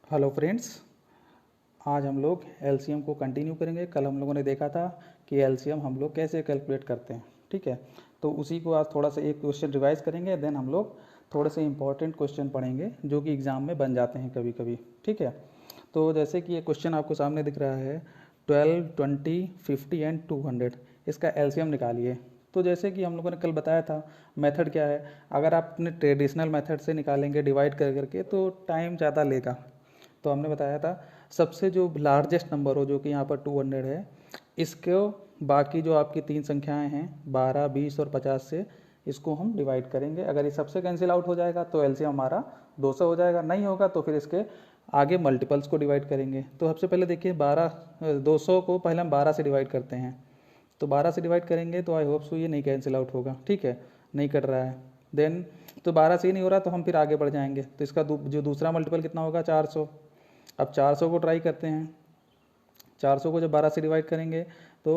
Hello friends, आज हम लोग एलसीएम को कंटिन्यू करेंगे। कल हम लोगों ने देखा था कि एलसीएम हम लोग कैसे कैलकुलेट करते हैं। ठीक है, तो उसी को आज थोड़ा सा एक क्वेश्चन रिवाइज करेंगे, देन हम लोग थोड़े से इंपॉर्टेंट क्वेश्चन पढ़ेंगे जो कि एग्ज़ाम में बन जाते हैं कभी कभी। ठीक है, तो जैसे कि ये क्वेश्चन आपको सामने दिख रहा है 12, 20, 50 एंड 200, इसका एलसीएम निकालिए। तो जैसे कि हम लोगों ने कल बताया था मेथड क्या है, अगर आप अपने ट्रेडिशनल मेथड से निकालेंगे डिवाइड कर करके तो टाइम ज़्यादा लेगा। तो हमने बताया था सबसे जो लार्जेस्ट नंबर हो, जो कि यहाँ पर 200 है, इसको बाकी जो आपकी तीन संख्याएं हैं 12, 20 और 50 से इसको हम डिवाइड करेंगे। अगर ये सबसे कैंसिल आउट हो जाएगा तो एलसीएम हमारा 200 हो जाएगा, नहीं होगा तो फिर इसके आगे मल्टीपल्स को डिवाइड करेंगे। तो सबसे पहले देखिए 200 को पहले हम 12 से डिवाइड करते हैं। तो 12 से डिवाइड करेंगे तो आई होप सो ये नहीं कैंसिल आउट होगा। ठीक है, नहीं कर रहा है। देन तो 12 से ही नहीं हो रहा तो हम फिर आगे बढ़ जाएंगे। तो इसका जो दूसरा मल्टीपल कितना होगा, 400। अब 400 को ट्राई करते हैं। 400 को जब 12 से डिवाइड करेंगे तो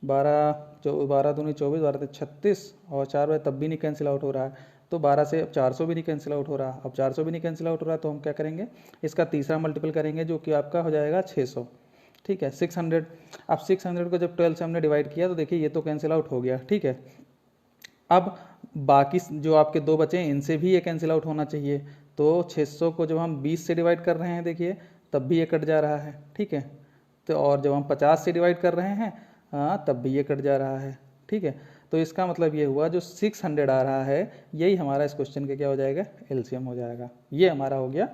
12 दूनी 24, 12 36 और 4 बार तब भी नहीं कैंसिल आउट हो रहा है। तो 12 से अब 400 भी नहीं कैंसिल आउट हो रहा। अब 400 भी नहीं कैंसिल आउट हो रहा तो हम क्या करेंगे, इसका तीसरा मल्टीपल करेंगे जो कि आपका हो जाएगा 600। ठीक है, 600। अब 600 को जब 12 से हमने डिवाइड किया तो देखिए ये तो कैंसिल आउट हो गया। ठीक है, अब बाकी जो आपके दो बचे हैं इनसे भी ये कैंसिल आउट होना चाहिए। तो 600 को जब हम 20 से डिवाइड कर रहे हैं देखिए तब भी ये कट जा रहा है। ठीक है, तो और जब हम 50 से डिवाइड कर रहे हैं तब भी ये कट जा रहा है। ठीक है, तो इसका मतलब ये हुआ जो 600 आ रहा है यही हमारा इस क्वेश्चन का क्या हो जाएगा, एलसीएम हो जाएगा। ये हमारा हो गया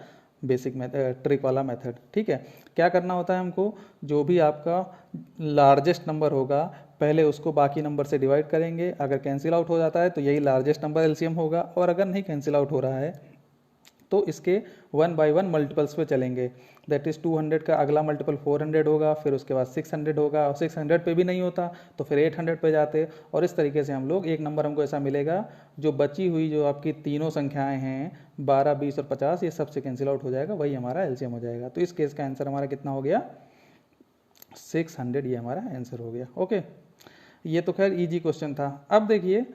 बेसिक मेथड, ट्रिक वाला मेथड। ठीक है, क्या करना होता है हमको, जो भी आपका लार्जेस्ट नंबर होगा पहले उसको बाकी नंबर से डिवाइड करेंगे। अगर कैंसिल आउट हो जाता है तो यही लार्जेस्ट नंबर एलसीएम होगा, और अगर नहीं कैंसिल आउट हो रहा है तो इसके 1 बाय 1 मल्टीपल्स पे चलेंगे। दैट इज़ 200 का अगला मल्टीपल 400 होगा, फिर उसके बाद 600 होगा, और 600 पे भी नहीं होता तो फिर 800 पे जाते। और इस तरीके से हम लोग एक नंबर हमको ऐसा मिलेगा जो बची हुई जो आपकी तीनों संख्याएं हैं 12, 20 और 50 ये सबसे कैंसिल आउट हो जाएगा, वही हमारा एलसीएम हो जाएगा। तो इस केस का आंसर हमारा कितना हो गया, 600। ये हमारा आंसर हो गया। ओके, ये तो खैर इजी क्वेश्चन था। अब देखिए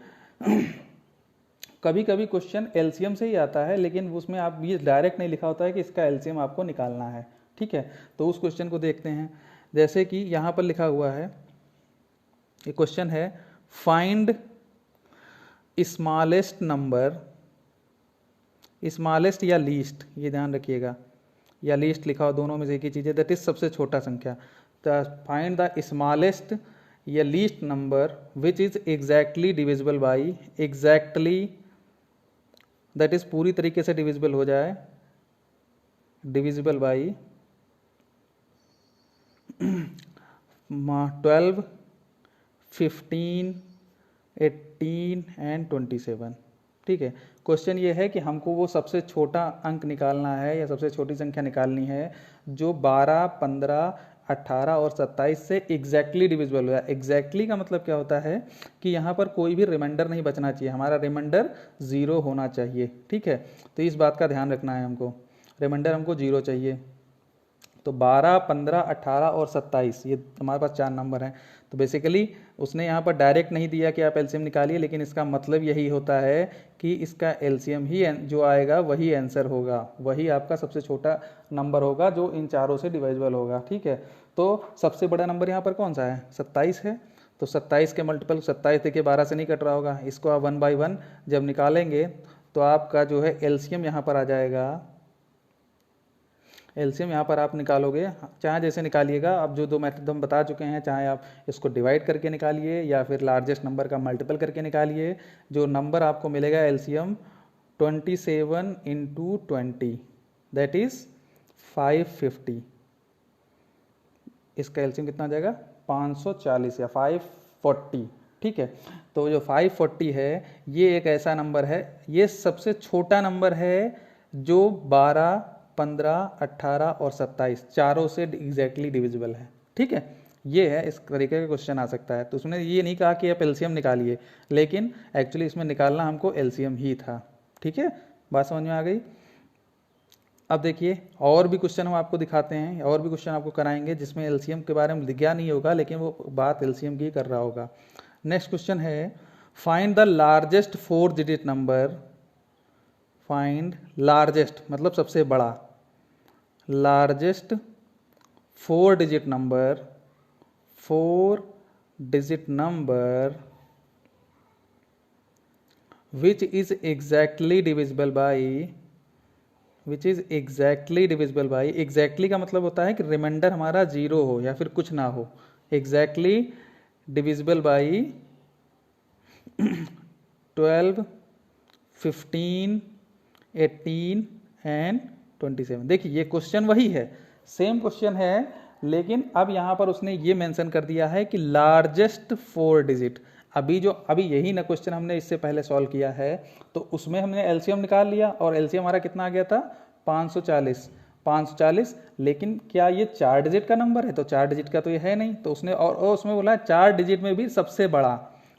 कभी कभी क्वेश्चन एलसीएम से ही आता है, लेकिन उसमें आप ये डायरेक्ट नहीं लिखा होता है कि इसका एलसीएम आपको निकालना है। ठीक है, तो उस क्वेश्चन को देखते हैं। जैसे कि यहाँ पर लिखा हुआ है, ये क्वेश्चन है फाइंड स्मॉलेस्ट नंबर, स्मॉलेस्ट या लीस्ट, ये ध्यान रखिएगा, या लीस्ट लिखा हो दोनों में से एक ही चीज़ है, दैट इज सबसे छोटा संख्या। तो फाइंड द स्मॉलेस्ट या least number which is exactly divisible by, exactly that is पूरी तरीके से डिविजिबल हो जाए, डिविजिबल बाई 12, 15, 18 एंड 27। ठीक है, क्वेश्चन ये है कि हमको वो सबसे छोटा अंक निकालना है या सबसे छोटी संख्या निकालनी है जो 12, 15, 18 और 27 से एग्जैक्टली डिविजिबल हुआ है। एग्जैक्टली का मतलब क्या होता है कि यहाँ पर कोई भी रिमाइंडर नहीं बचना चाहिए, हमारा रिमाइंडर 0 होना चाहिए। ठीक है, तो इस बात का ध्यान रखना है हमको, रिमाइंडर हमको 0 चाहिए। तो 12, 15, 18 और 27 ये हमारे पास 4 नंबर हैं। तो बेसिकली उसने यहाँ पर डायरेक्ट नहीं दिया कि आप एलसीएम निकालिए, लेकिन इसका मतलब यही होता है कि इसका एलसीएम ही जो आएगा वही आंसर होगा, वही आपका सबसे छोटा नंबर होगा जो इन चारों से डिवाइजिबल होगा। ठीक है, तो सबसे बड़ा नंबर यहाँ पर कौन सा है, 27 है। तो 27 के मल्टीपल 27 देखिए 12 से नहीं कट रहा होगा, इसको आप 1 बाई 1 जब निकालेंगे तो आपका जो है एलसीएम यहाँ पर आ जाएगा। एलसीएम यहाँ पर आप निकालोगे, चाहे जैसे निकालिएगा, अब जो दो मेथड हम बता चुके हैं, चाहे आप इसको डिवाइड करके निकालिए या फिर लार्जेस्ट नंबर का मल्टीपल करके निकालिए, जो नंबर आपको मिलेगा एलसीएम 27 इंटू 20 दैट इज 550। इसका एलसीएम कितना आ जाएगा, 540 या 540। ठीक है, तो जो 540 है ये एक ऐसा नंबर है, ये सबसे छोटा नंबर है जो 12, 15, 18 और 27 चारों से एग्जैक्टली डिविजिबल है। ठीक है, ये है, इस तरीके का क्वेश्चन आ सकता है। तो उसने ये नहीं कहा कि आप एलसीएम निकालिए, लेकिन एक्चुअली इसमें निकालना हमको एलसीएम ही था। ठीक है, बात समझ में आ गई। अब देखिए और भी क्वेश्चन हम आपको दिखाते हैं, और भी क्वेश्चन आपको कराएंगे जिसमें एलसीएम के बारे में लिखा नहीं होगा, लेकिन वो बात एलसीएम की कर रहा होगा। नेक्स्ट क्वेश्चन है find the largest 4 digit number, find largest मतलब सबसे बड़ा, largest 4 digit number which is exactly divisible by exactly का मतलब होता है कि रिमाइंडर हमारा 0 हो या फिर कुछ ना हो, exactly divisible by 12, 15, 18 एंड 27। देखिए ये क्वेश्चन वही है, सेम क्वेश्चन है, लेकिन अब यहाँ पर उसने ये मेंशन कर दिया है कि लार्जेस्ट 4 डिजिट। अभी यही ना क्वेश्चन हमने इससे पहले सॉल्व किया है, तो उसमें हमने एलसीएम निकाल लिया और एलसीएम हमारा कितना आ गया था 540। लेकिन क्या ये 4 डिजिट का नंबर है? तो 4 डिजिट का तो ये है नहीं, तो उसने और उसमें बोला 4 डिजिट में भी सबसे बड़ा,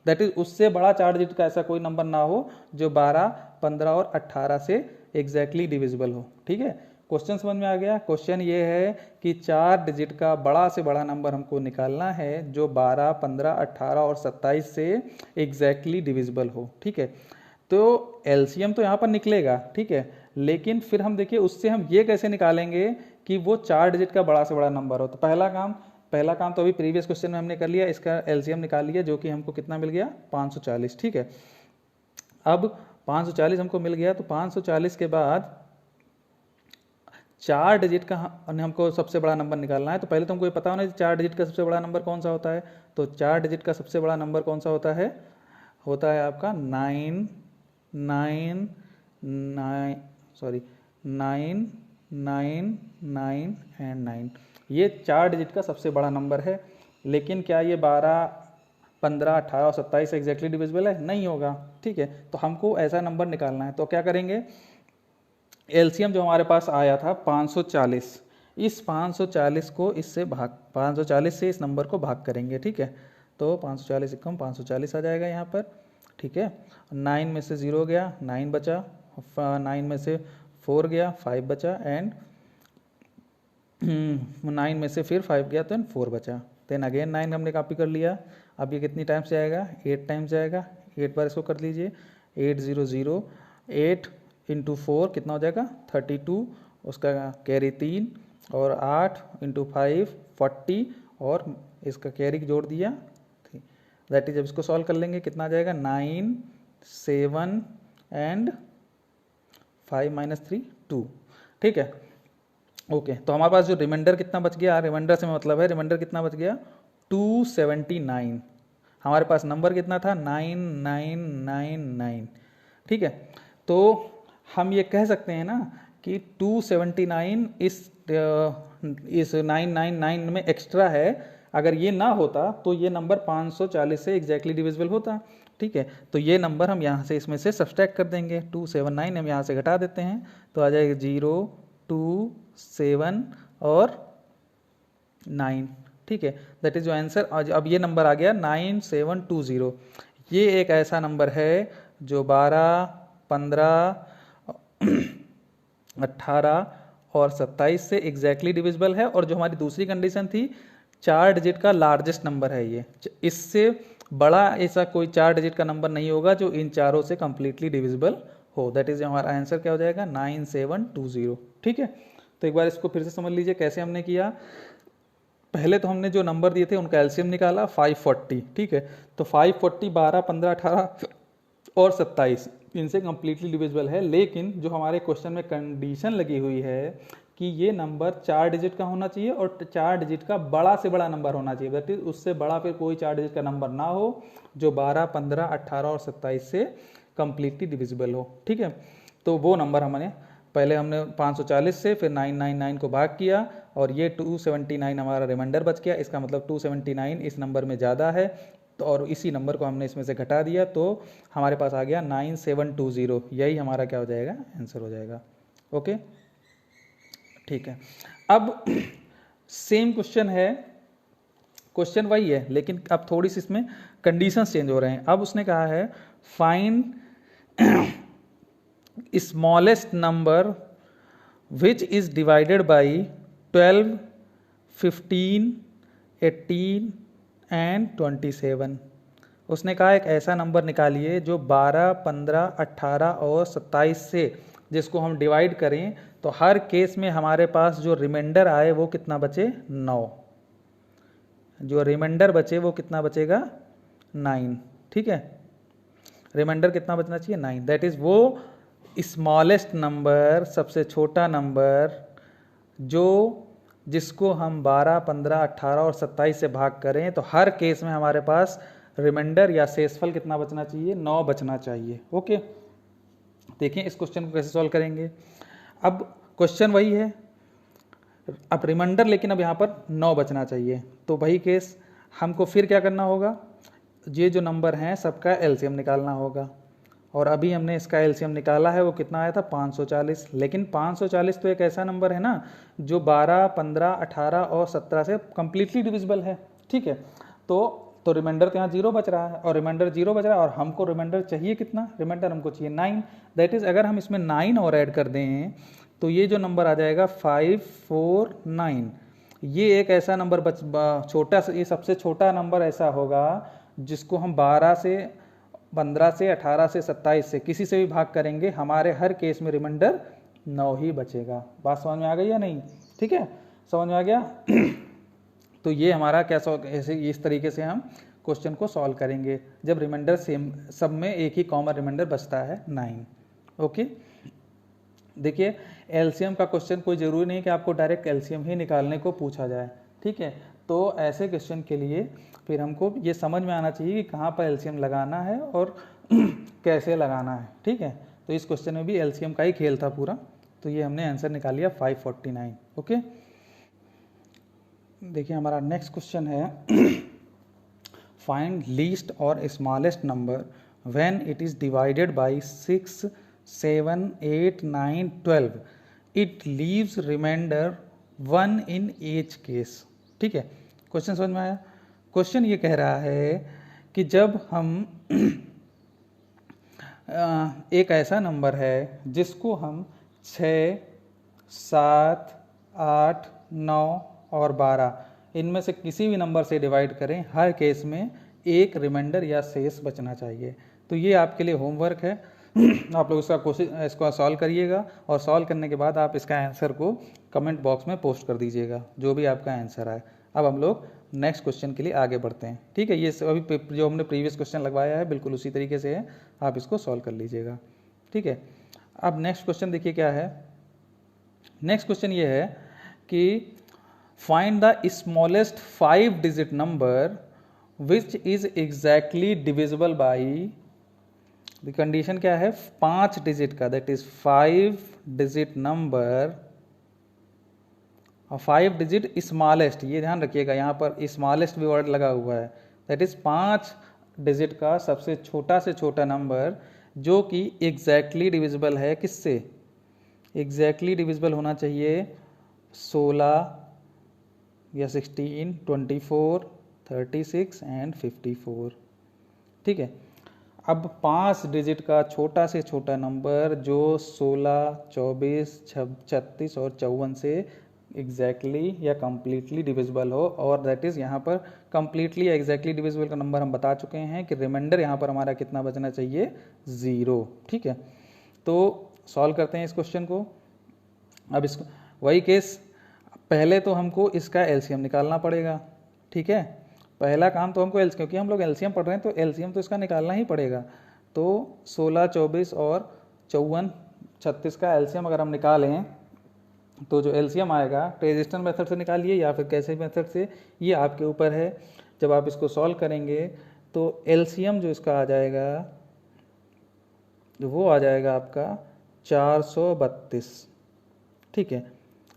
दैट इज उससे बड़ा 4 डिजिट का ऐसा कोई नंबर ना हो जो 12, 15 और 18 से एग्जैक्टली डिविजिबल हो। ठीक है, क्वेश्चन समझ में आ गया। क्वेश्चन ये है कि 4 डिजिट का बड़ा से बड़ा नंबर हमको निकालना है जो 12, 15, 18 और 27 से एग्जैक्टली डिविजिबल हो। ठीक है, तो एलसीएम तो यहाँ पर निकलेगा, ठीक है, लेकिन फिर हम देखिए उससे हम ये कैसे निकालेंगे कि वो 4 डिजिट का बड़ा से बड़ा नंबर हो। तो पहला काम तो अभी प्रीवियस क्वेश्चन में हमने कर लिया, इसका एलसीएम निकाल लिया जो कि हमको कितना मिल गया 540। ठीक है, अब 540 हमको मिल गया, तो 540 के बाद 4 डिजिट का हमको सबसे बड़ा नंबर निकालना है। तो पहले तो हमको ये पता होना चाहिए 4 डिजिट का सबसे बड़ा नंबर कौन सा होता है। तो 4 डिजिट का सबसे बड़ा नंबर कौन सा होता है आपका 9 9 एंड 9। ये 4 डिजिट का सबसे बड़ा नंबर है, लेकिन क्या ये 12, 15, 18 और 27 एग्जैक्टली डिविजिबल है? नहीं होगा। ठीक है, तो हमको ऐसा नंबर निकालना है, तो क्या करेंगे, एलसीएम जो हमारे पास आया था 540, इस 540 को इससे 540 से इस नंबर को भाग करेंगे। ठीक है, तो 540 से कम 540 आ जाएगा यहाँ पर। ठीक है, 9 में से 0 गया, 9 बचा, 9 में से 4 गया, 5 बचा, एंड 9 में से फिर 5 गया तो 4 बचा। देन अगेन 9 हमने कॉपी कर लिया। अब ये कितनी टाइम्स जाएगा? 8 टाइम्स जाएगा। 8 बार इसको कर लीजिए, 8 0 0, 8 इंटू 4 कितना हो जाएगा 32, उसका कैरी 3, और 8 इंटू 5 40, और इसका कैरी जोड़ दिया, दैट इज जब इसको सॉल्व कर लेंगे कितना आ जाएगा 9 7 एंड 5 माइनस 3 2। ठीक है, ओके, तो हमारे पास जो रिमाइंडर कितना बच गया, रिमाइंडर से मतलब है रिमाइंडर कितना बच गया 279। हमारे पास नंबर कितना था 9999। ठीक है, तो हम ये कह सकते हैं ना कि 279 इस 999 में एक्स्ट्रा है। अगर ये ना होता तो ये नंबर 540 से एग्जैक्टली डिविजिबल होता। ठीक है, तो ये नंबर हम यहाँ से इसमें से सब्सट्रैक्ट कर देंगे, 279 हम यहाँ से घटा देते हैं, तो आ जाएगा 0 2 7 और 9। ठीक है, दैट इज जो आंसर। अब ये नंबर आ गया 9720। ये एक ऐसा नंबर है जो 12, 15, 18 और 27 से एग्जैक्टली डिविजिबल है, और जो हमारी दूसरी कंडीशन थी 4 डिजिट का लार्जेस्ट नंबर है ये, इससे बड़ा ऐसा कोई 4 डिजिट का नंबर नहीं होगा जो इन चारों से कंप्लीटली डिविजिबल हो। दैट इज हमारा आंसर क्या हो जाएगा 9720। ठीक है, तो एक बार इसको फिर से समझ लीजिए कैसे हमने किया। पहले तो हमने जो नंबर दिए थे उनका एलसीएम निकाला 540। ठीक है, तो 540 12, 15, 18 और 27 इनसे कंप्लीटली डिविजिबल है, लेकिन जो हमारे क्वेश्चन में कंडीशन लगी हुई है कि ये नंबर 4 डिजिट का होना चाहिए और 4 डिजिट का बड़ा से बड़ा नंबर होना चाहिए, दैट इज उससे बड़ा फिर कोई 4 डिजिट का नंबर ना हो जो 12, 15, 18 और 27 से कंप्लीटली डिविजिबल हो। ठीक है, तो वो नंबर हमने पहले 540 से फिर 999 को भाग किया, और ये 279 हमारा रिमाइंडर बच गया। इसका मतलब 279 इस नंबर में ज़्यादा है, तो और इसी नंबर को हमने इसमें से घटा दिया, तो हमारे पास आ गया 9720। यही हमारा क्या हो जाएगा आंसर हो जाएगा। ओके, ठीक है, अब सेम क्वेश्चन है, क्वेश्चन वही है, लेकिन अब थोड़ी सी इसमें कंडीशंस चेंज हो रहे हैं। अब उसने कहा है find smallest number which is divided by 12, 15, 18 and 27। उसने कहा एक ऐसा नंबर निकालिए जो 12, 15, 18 और 27 से जिसको हम डिवाइड करें तो हर केस में हमारे पास जो रिमाइंडर आए वो कितना बचे, 9। जो रिमाइंडर बचे वो कितना बचेगा, 9। ठीक है, रिमाइंडर कितना बचना चाहिए, 9। दैट इज वो स्मॉलेस्ट नंबर, सबसे छोटा नंबर जो जिसको हम 12, 15, 18 और 27 से भाग करें तो हर केस में हमारे पास रिमाइंडर या शेषफल कितना बचना चाहिए, 9 बचना चाहिए। ओके, देखिए इस क्वेश्चन को कैसे सॉल्व करेंगे। अब क्वेश्चन वही है, अब रिमाइंडर लेकिन अब यहाँ पर 9 बचना चाहिए, तो वही केस हमको फिर क्या करना होगा, ये जो नंबर हैं सबका एलसीएम निकालना होगा। और अभी हमने इसका एलसीएम निकाला है, वो कितना आया था, 540। लेकिन 540 तो एक ऐसा नंबर है ना जो 12, 15, 18 और 17 से कंप्लीटली डिविजिबल है। ठीक है, तो रिमाइंडर तो यहाँ 0 बच रहा है, और रिमाइंडर 0 बच रहा है, और हमको रिमाइंडर चाहिए कितना, रिमाइंडर हमको चाहिए 9। दैट इज अगर हम इसमें 9 और ऐड कर दें तो ये जो नंबर आ जाएगा 549। ये एक ऐसा नंबर छोटा, ये सबसे छोटा नंबर ऐसा होगा जिसको हम 12 से 15 से 18 से 27 से किसी से भी भाग करेंगे, हमारे हर केस में रिमाइंडर 9 ही बचेगा। बात समझ में आ गई या नहीं? ठीक है, समझ में आ गया। तो ये हमारा क्या ऐसे इस तरीके से हम क्वेश्चन को सॉल्व करेंगे जब रिमाइंडर सेम, सब में एक ही कॉमन रिमाइंडर बचता है 9। ओके, देखिए एलसीएम का क्वेश्चन कोई ज़रूरी नहीं कि आपको डायरेक्ट एलसीएम ही निकालने को पूछा जाए। ठीक है, तो ऐसे क्वेश्चन के लिए फिर हमको ये समझ में आना चाहिए कि कहाँ पर एलसीएम लगाना है और कैसे लगाना है। ठीक है, तो इस क्वेश्चन में भी एलसीएम का ही खेल था पूरा, तो ये हमने आंसर निकाल लिया 549। ओके, देखिए हमारा नेक्स्ट क्वेश्चन है फाइंड लीस्ट और smallest number when it is divided by 6, 7, 8, 9, 12 it leaves remainder 1 in each case. ठीक है, क्वेश्चन समझ में आया? क्वेश्चन ये कह रहा है कि जब हम एक ऐसा नंबर है जिसको हम 6, 7, 8, 9 और 12 इनमें से किसी भी नंबर से डिवाइड करें, हर केस में एक रिमाइंडर या शेष बचना चाहिए। तो ये आपके लिए होमवर्क है। आप लोग इसको सॉल्व करिएगा, और सॉल्व करने के बाद आप इसका आंसर को कमेंट बॉक्स में पोस्ट कर दीजिएगा, जो भी आपका आंसर आए। अब हम लोग नेक्स्ट क्वेश्चन के लिए आगे बढ़ते हैं। ठीक है, ये अभी जो हमने प्रीवियस क्वेश्चन लगवाया है बिल्कुल उसी तरीके से है, आप इसको सॉल्व कर लीजिएगा। ठीक है, अब नेक्स्ट क्वेश्चन देखिए क्या है। नेक्स्ट क्वेश्चन ये है कि find the smallest 5 digit number which is exactly divisible by, the condition क्या है, 5 डिजिट का, दैट इज 5 डिजिट नंबर, और 5 डिजिट स्मॉलेस्ट, ये ध्यान रखिएगा यहाँ पर स्मॉलेस्ट भी वर्ड लगा हुआ है। दैट इज 5 डिजिट का सबसे छोटा से छोटा नंबर जो कि एग्जैक्टली डिविजिबल है किससे, एग्जैक्टली डिविजिबल होना चाहिए 16 या 16, 24, 36 एंड 54। ठीक है, अब 5 डिजिट का छोटा से छोटा नंबर जो 16, 24, 36 और 54 से एग्जैक्टली या कंप्लीटली डिविजिबल हो, और दैट इज यहाँ पर कंप्लीटली या एग्जैक्टली डिविजिबल का नंबर हम बता चुके हैं कि रिमाइंडर यहाँ पर हमारा कितना बचना चाहिए, 0। ठीक है, तो सॉल्व करते हैं इस क्वेश्चन को। अब इसको वही केस, पहले तो हमको इसका एलसीएम निकालना पड़ेगा। ठीक है, पहला काम तो हमको क्योंकि हम लोग एलसीएम पढ़ रहे हैं तो एलसीएम तो इसका निकालना ही पड़ेगा। तो 16, 24 और 54, 36 का एलसीएम अगर हम निकालें तो जो एलसीएम आएगा ट्रांजिशन मेथड से निकालिए या फिर कैसे मेथड से, ये आपके ऊपर है। जब आप इसको सॉल्व करेंगे तो एलसीएम जो इसका आ जाएगा वो आ जाएगा आपका 432। ठीक है,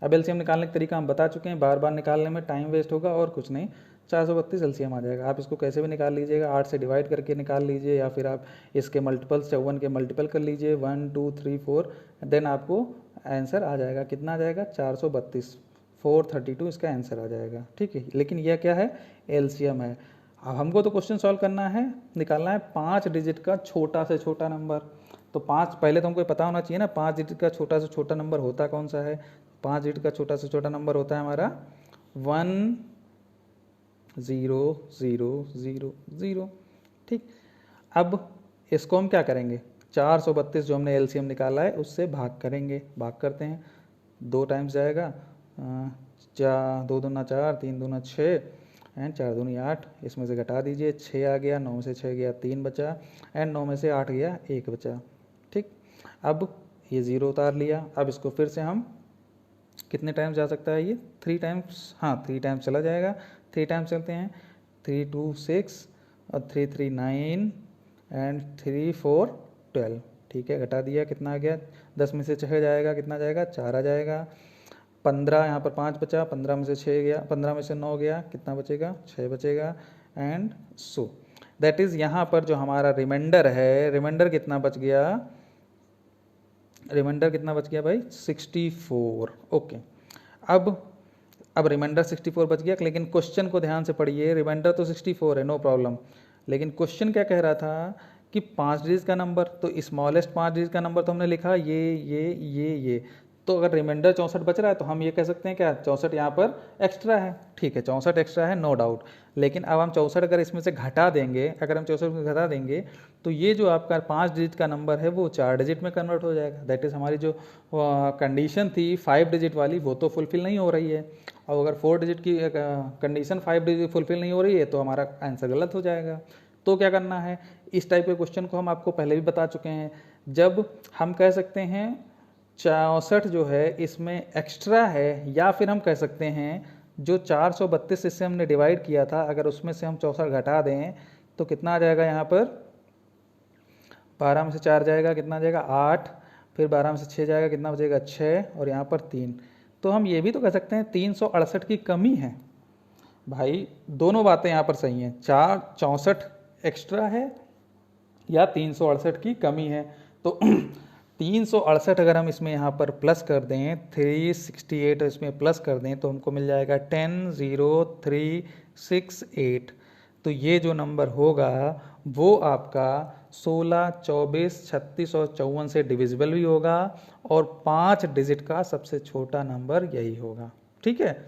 अब एलसीएम निकालने का तरीका हम बता चुके हैं, बार बार निकालने में टाइम वेस्ट होगा और कुछ नहीं। 432 एलसीएम आ जाएगा। आप इसको कैसे भी निकाल लीजिएगा, 8 से डिवाइड करके निकाल लीजिए, या फिर आप इसके मल्टीपल्स 54 के मल्टीपल कर लीजिए, 1, 2, 3, 4, देन आपको आंसर आ जाएगा। कितना आ जाएगा, 432, 432 इसका आंसर आ जाएगा। ठीक है, लेकिन यह क्या है, एलसीएम है। अब हमको तो क्वेश्चन सॉल्व करना है, निकालना है 5 डिजिट का छोटा से छोटा नंबर। तो 5 पहले तो हमको पता होना चाहिए ना 5 डिजिट का छोटा से छोटा नंबर होता कौन सा है। 5 डिजिट का छोटा से छोटा नंबर होता है हमारा 1 0 0 0 0। ठीक, अब इसको हम क्या करेंगे, 432 जो हमने एलसीएम निकाला है उससे भाग करेंगे। भाग करते हैं, 2 टाइम्स जाएगा, 2 दूना 4, 3 दूना 6 एंड 4 दूनी 8, इसमें से घटा दीजिए, 6 आ गया, 9 में से 6 गया 3 बचा एंड 9 में से 8 गया 1 बचा। ठीक, अब ये 0 उतार लिया। अब इसको फिर से हम कितने टाइम्स जा सकता है ये 3 टाइम्स, हाँ 3 टाइम्स चला जाएगा। 3 टाइम्स चलते हैं, 3 2 6 और 3 3 9 एंड 3 4 12। ठीक है, घटा दिया, कितना आ गया, 10 में से 6 जाएगा, कितना जाएगा 4 आ जाएगा। 15 यहाँ पर 5 बचा, 15 में से 6 गया, 15 में से 9 गया, कितना बचेगा 6 बचेगा एंड सो दैट इज़ यहाँ पर जो हमारा रिमाइंडर है, रिमाइंडर कितना बच गया, रिमाइंडर कितना बच गया भाई 64। ओके, अब रिमाइंडर 64 बच गया, लेकिन क्वेश्चन को ध्यान से पढ़िए। रिमाइंडर तो 64 है, नो प्रॉब्लम, लेकिन क्वेश्चन क्या कह रहा था कि 5 डिजिट का नंबर, तो स्मॉलेस्ट 5 डिजिट का नंबर तो हमने लिखा ये। तो अगर रिमाइंडर 64 बच रहा है तो हम ये कह सकते हैं क्या 64 यहाँ पर एक्स्ट्रा है। ठीक है, 64 एक्स्ट्रा है, नो डाउट। लेकिन अब हम 64 अगर इसमें से घटा देंगे, अगर हम 64 में घटा देंगे तो ये जो आपका 5 डिजिट का नंबर है वो 4 डिजिट में कन्वर्ट हो जाएगा। दैट इज़ हमारी जो कंडीशन थी 5 डिजिट वाली वो तो फुलफिल नहीं हो रही है। और अगर 4 डिजिट की कंडीशन 5 डिजिट फुलफिल नहीं हो रही है तो हमारा आंसर गलत हो जाएगा। तो क्या करना है, इस टाइप के क्वेश्चन को हम आपको पहले भी बता चुके हैं। जब हम कह सकते हैं 64 जो है इसमें एक्स्ट्रा है, या फिर हम कह सकते हैं जो 432 इससे हमने डिवाइड किया था, अगर उसमें से हम 64 घटा दें तो कितना आ जाएगा, यहाँ पर 12 में से 4 जाएगा, कितना आ जाएगा 8, फिर 12 में से 6 जाएगा, कितना बचेगा 6 और यहाँ पर 3। तो हम ये भी तो कह सकते हैं 368 की कमी है। भाई दोनों बातें यहाँ पर सही हैं, 64 एक्स्ट्रा है या 368 की कमी है। तो 368 अगर हम इसमें यहाँ पर प्लस कर दें, 368 इसमें प्लस कर दें तो हमको मिल जाएगा 100368। तो ये जो नंबर होगा वो आपका 16, 24, 36 और 54 से डिविजिबल भी होगा और 5 डिजिट का सबसे छोटा नंबर यही होगा। ठीक है,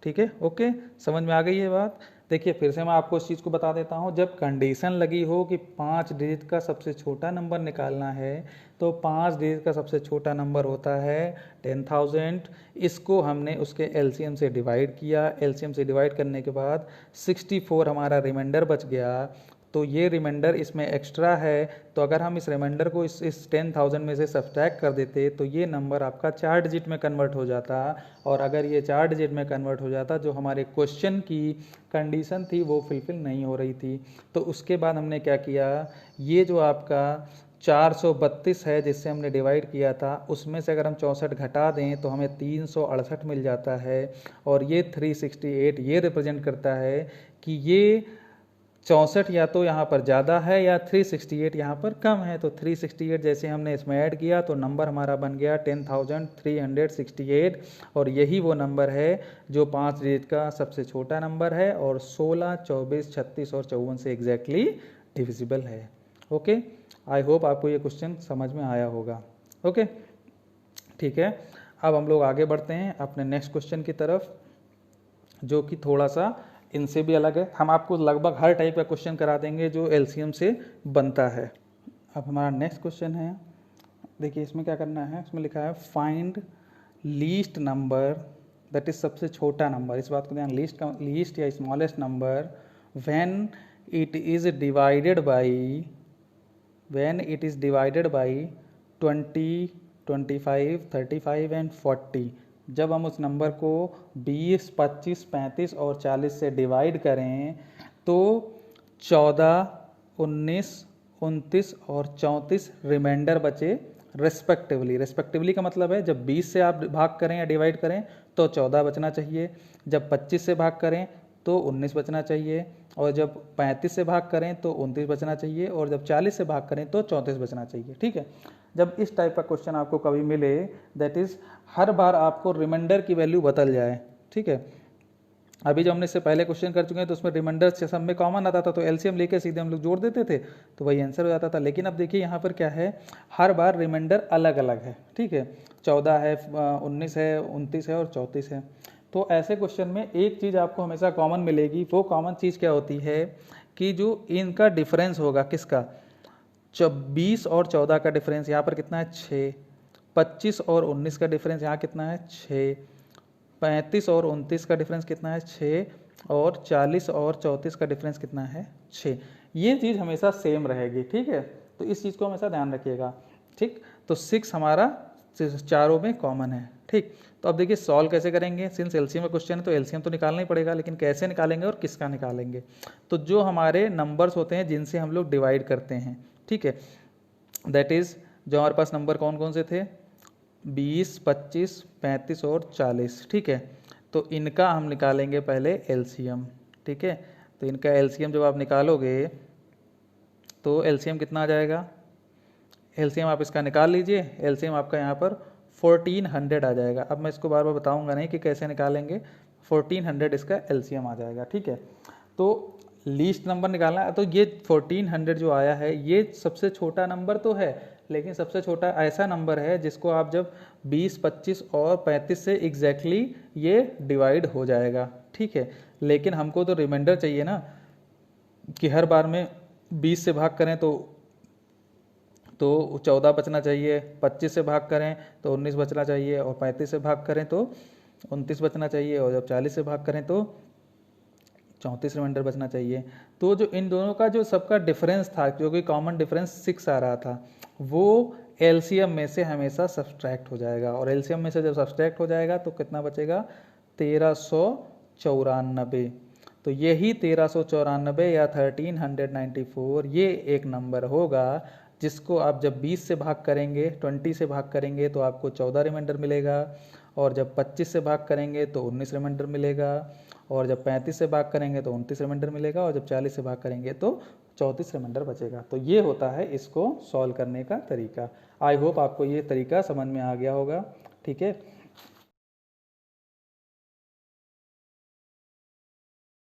ठीक है, ओके, समझ में आ गई ये बात। देखिए फिर से मैं आपको इस चीज़ को बता देता हूँ, जब कंडीशन लगी हो कि 5 डिजिट का सबसे छोटा नंबर निकालना है तो 5 डिजिट का सबसे छोटा नंबर होता है 10,000। इसको हमने उसके एलसीएम से डिवाइड किया, एलसीएम से डिवाइड करने के बाद 64 हमारा रिमाइंडर बच गया। तो ये रिमाइंडर इसमें एक्स्ट्रा है, तो अगर हम इस रिमाइंडर को इस 10,000 में से सब्ट्रैक्ट कर देते तो ये नंबर आपका 4 डिजिट में कन्वर्ट हो जाता। और अगर ये 4 डिजिट में कन्वर्ट हो जाता, जो हमारे क्वेश्चन की कंडीशन थी वो फुलफिल नहीं हो रही थी। तो उसके बाद हमने क्या किया, ये जो आपका 432 है जिससे हमने डिवाइड किया था, उसमें से अगर हम 64 घटा दें तो हमें 368 मिल जाता है। और ये 368 ये रिप्रेजेंट करता है कि ये 64 या तो यहाँ पर ज़्यादा है या 368 यहाँ पर कम है। तो 368 जैसे हमने इसमें ऐड किया तो नंबर हमारा बन गया 10,368 और यही वो नंबर है जो 5 डिजिट का सबसे छोटा नंबर है और 16, 24, 36 और 54 से एग्जैक्टली डिविजिबल है। ओके, आई होप आपको ये क्वेश्चन समझ में आया होगा। ओके, ठीक है, अब हम लोग आगे बढ़ते हैं अपने नेक्स्ट क्वेश्चन की तरफ, जो कि थोड़ा सा इनसे भी अलग है। हम आपको लगभग हर टाइप का क्वेश्चन करा देंगे जो एलसीएम से बनता है। अब हमारा नेक्स्ट क्वेश्चन है, देखिए इसमें क्या करना है, इसमें लिखा है find least number, that is सबसे छोटा नंबर। इस बात को ध्यान, लीस्ट या smallest number when it is divided by 20, 25, 35 and 40। जब हम उस नंबर को 20, 25, 35 और 40 से डिवाइड करें तो 14, 19, 29 और 34 रिमाइंडर बचे रेस्पेक्टिवली। रेस्पेक्टिवली का मतलब है जब 20 से आप भाग करें या डिवाइड करें तो 14 बचना चाहिए, जब 25 से भाग करें तो 19 बचना चाहिए, और जब 35 से भाग करें तो 29 बचना चाहिए, और जब 40 से भाग करें तो 34 बचना चाहिए। ठीक है, जब इस टाइप का क्वेश्चन आपको कभी मिले, दैट इज हर बार आपको रिमाइंडर की वैल्यू बदल जाए। ठीक है, अभी जो हमने इससे पहले क्वेश्चन कर चुके हैं तो उसमें रिमाइंडर से सब में कॉमन आता था तो एलसीएम लेके सीधे हम लोग जोड़ देते थे तो वही आंसर हो जाता था। लेकिन अब देखिए यहाँ पर क्या है, हर बार रिमाइंडर अलग अलग है। ठीक है, 14 है, 19 है, 29 है और 34 है। तो ऐसे क्वेश्चन में एक चीज़ आपको हमेशा कॉमन मिलेगी। वो कॉमन चीज़ क्या होती है कि जो इनका डिफरेंस होगा, किसका, 20 और 14 का डिफरेंस यहाँ पर कितना है 6, 25 और 19 का डिफरेंस यहाँ कितना है 6, 35 और 29 का डिफरेंस कितना है 6, और 40 और 34 का डिफरेंस कितना है 6। ये चीज़ हमेशा सेम रहेगी, ठीक है, तो इस चीज़ को हमेशा ध्यान रखिएगा, ठीक। तो 6 हमारा चारों में कॉमन है, ठीक। तो अब देखिए सॉल्व कैसे करेंगे, सिंस एलसीएम का क्वेश्चन है तो एलसीएम तो निकालना ही पड़ेगा, लेकिन कैसे निकालेंगे और किसका निकालेंगे। तो जो हमारे नंबर्स होते हैं जिनसे हम लोग डिवाइड करते हैं, ठीक है, दैट इज जो हमारे पास नंबर कौन कौन से थे 20, 25, 35 और 40, ठीक है। तो इनका हम निकालेंगे पहले एलसीएम, ठीक है। तो इनका एलसीएम जब आप निकालोगे तो एलसीएम कितना आ जाएगा, एलसीएम आप इसका निकाल लीजिए, एलसीएम आपका यहाँ पर 1400 आ जाएगा। अब मैं इसको बार बार बताऊंगा नहीं कि कैसे निकालेंगे, 1400 इसका एलसीएम आ जाएगा, ठीक है। तो लीस्ट नंबर निकालना है, तो ये 1400 जो आया है ये सबसे छोटा नंबर तो है, लेकिन सबसे छोटा ऐसा नंबर है जिसको आप जब 20, 25 और 35 से एग्जैक्टली ये डिवाइड हो जाएगा, ठीक है। लेकिन हमको तो रिमाइंडर चाहिए ना कि हर बार में 20 से भाग करें तो 14 बचना चाहिए, 25 से भाग करें तो 19 बचना चाहिए, और 35 से भाग करें तो 29 बचना चाहिए, और जब 40 से भाग करें तो 34 रिमाइंडर बचना चाहिए। तो जो इन दोनों का जो सबका डिफरेंस था, जो कि कॉमन डिफरेंस 6 आ रहा था, वो एलसीएम में से हमेशा सब्सट्रैक्ट हो जाएगा, और एलसीएम में से जब सब्सट्रैक्ट हो जाएगा तो कितना बचेगा 1394। तो यही 1394 या 1394 ये एक नंबर होगा जिसको आप जब 20 से भाग करेंगे, 20 से भाग करेंगे तो आपको 14 रिमाइंडर मिलेगा, और जब 25 से भाग करेंगे तो 19 रिमाइंडर मिलेगा, और जब 35 से भाग करेंगे तो 29 रिमाइंडर मिलेगा, और जब 40 से भाग करेंगे तो 34 रिमाइंडर बचेगा। तो ये होता है इसको सॉल्व करने का तरीका। आई होप आपको ये तरीका समझ में आ गया होगा, ठीक है।